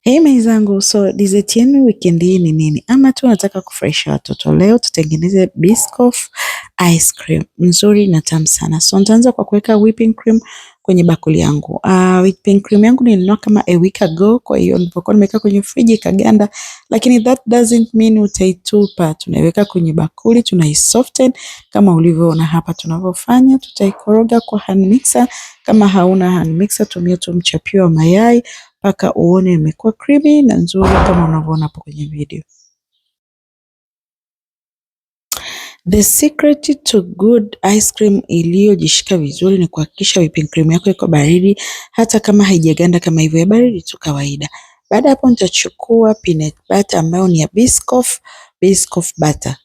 Hey mwenzangu, so dessert yenu weekend hii ni nini? Ama tu nataka kufurahisha watoto. Leo tutengeneze Biscoff ice cream nzuri na tamu sana. So nitaanza kwa kuweka whipping cream kwenye bakuli yangu. Whipping cream yangu nilinunua kama a week ago, kwa hiyo nilipokuwa nimeweka kwenye friji ikaganda, lakini that doesn't mean utaitupa. Tunaiweka kwenye bakuli, tunaisoften kama ulivyoona hapa tunavyofanya. Tutaikoroga kwa hand mixer. Kama hauna hand mixer, tumia tu mchapio wa mayai mpaka uone imekuwa creamy na nzuri kama unavyoona hapo kwenye video. The secret to good ice cream iliyojishika vizuri ni kuhakikisha whipping cream yako iko baridi, hata kama haijaganda kama hivyo, ya baridi tu kawaida. Baada hapo nitachukua peanut butter ambayo ni ya Biscoff butter.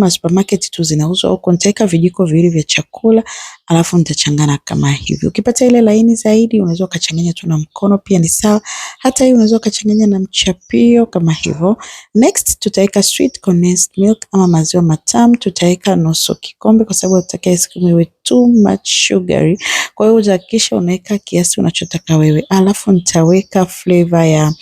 Supermarket tu zinauzwa huko. Nitaweka vijiko viwili vya chakula, alafu nitachanganya kama hivi. Ukipata ile laini zaidi unaweza ukachanganya tu na mkono, pia ni sawa. Hata hii unaweza ukachanganya na mchapio kama hivyo. Next tutaweka sweet condensed milk ama maziwa matamu. Tutaweka nusu kikombe kwa sababu tutaka ice cream iwe too much sugary. Kwa hiyo utahakikisha unaweka kiasi unachotaka wewe. Alafu nitaweka flavor ya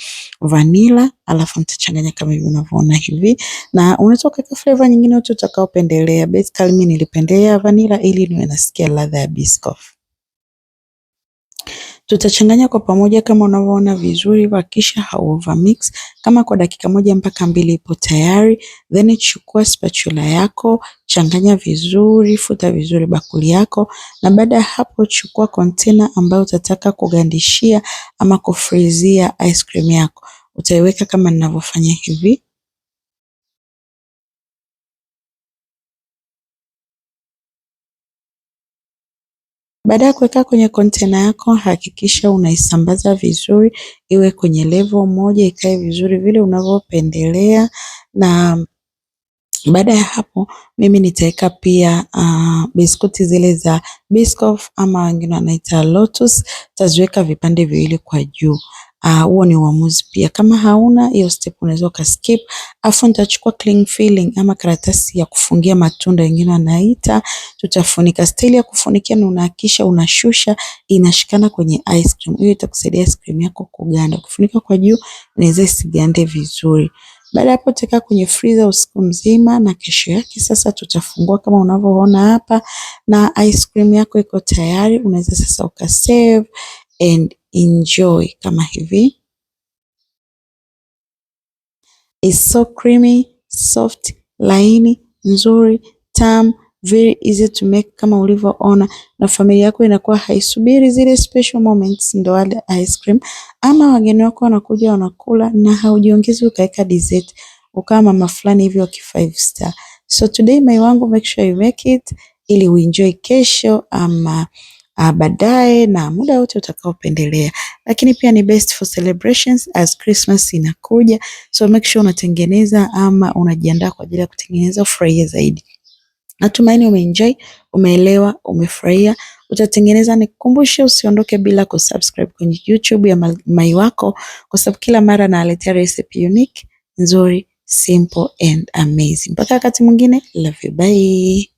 vanilla, alafu nitachanganya kama hivi unavyoona hivi. Na unaweza kuweka flavor nyingine yote utakaopendelea. Basically mimi nilipendelea vanilla ili niwe nasikia ladha ya Biscoff. Tutachanganya kwa pamoja kama unavyoona vizuri, hakikisha hauover mix. Kama kwa dakika 1 mpaka 2 ipo tayari, then chukua spatula yako, changanya vizuri, futa vizuri bakuli yako, na baada ya hapo chukua container ambayo utataka kugandishia ama kufrizia ice cream yako. Utaiweka kama ninavyofanya hivi. Baada ya kuweka kwenye container yako, hakikisha unaisambaza vizuri, iwe kwenye level moja, ikae vizuri vile unavyopendelea. Na baada ya hapo mimi nitaweka pia biskuti zile za Biscoff ama wengine wanaita Lotus, taziweka vipande viwili kwa juu. Huo ni uamuzi pia. Kama hauna hiyo step unaweza ukaskip. Afu nitachukua cling filling ama karatasi ya kufungia matunda wengine wanaita. Tutafunika. Style ya kufunikia na unahakisha unashusha inashikana kwenye ice cream. Hiyo itakusaidia ice cream yako kuganda. Kufunika kwa juu inaweza isigande vizuri. Baada hapo tutaweka kwenye freezer usiku mzima, na kesho yake sasa tutafungua kama unavyoona hapa, na ice cream yako iko tayari. Unaweza sasa ukasave and enjoy kama hivi. It's so creamy, soft, laini, nzuri, tamu, very easy to make kama ulivyoona, na familia yako inakuwa haisubiri zile special moments ndo wale ice cream, ama wageni wako wanakuja wanakula na haujiongezi ukaweka dessert, ukawa mama fulani hivi wa 5 star. So today my wangu, make sure you make it ili uenjoy kesho ama baadaye na muda wote utakaopendelea. Lakini pia ni best for celebrations as Christmas inakuja, so make sure unatengeneza ama unajiandaa kwa ajili ya kutengeneza ufurahie zaidi. Natumaini umeenjoy, umeelewa, umefurahia. Utatengeneza. Nikukumbushe usiondoke bila kusubscribe kwenye YouTube ya Mai Wako, kwa sababu kila mara naletea recipe unique, nzuri, simple and amazing. Mpaka wakati mwingine, love you, bye.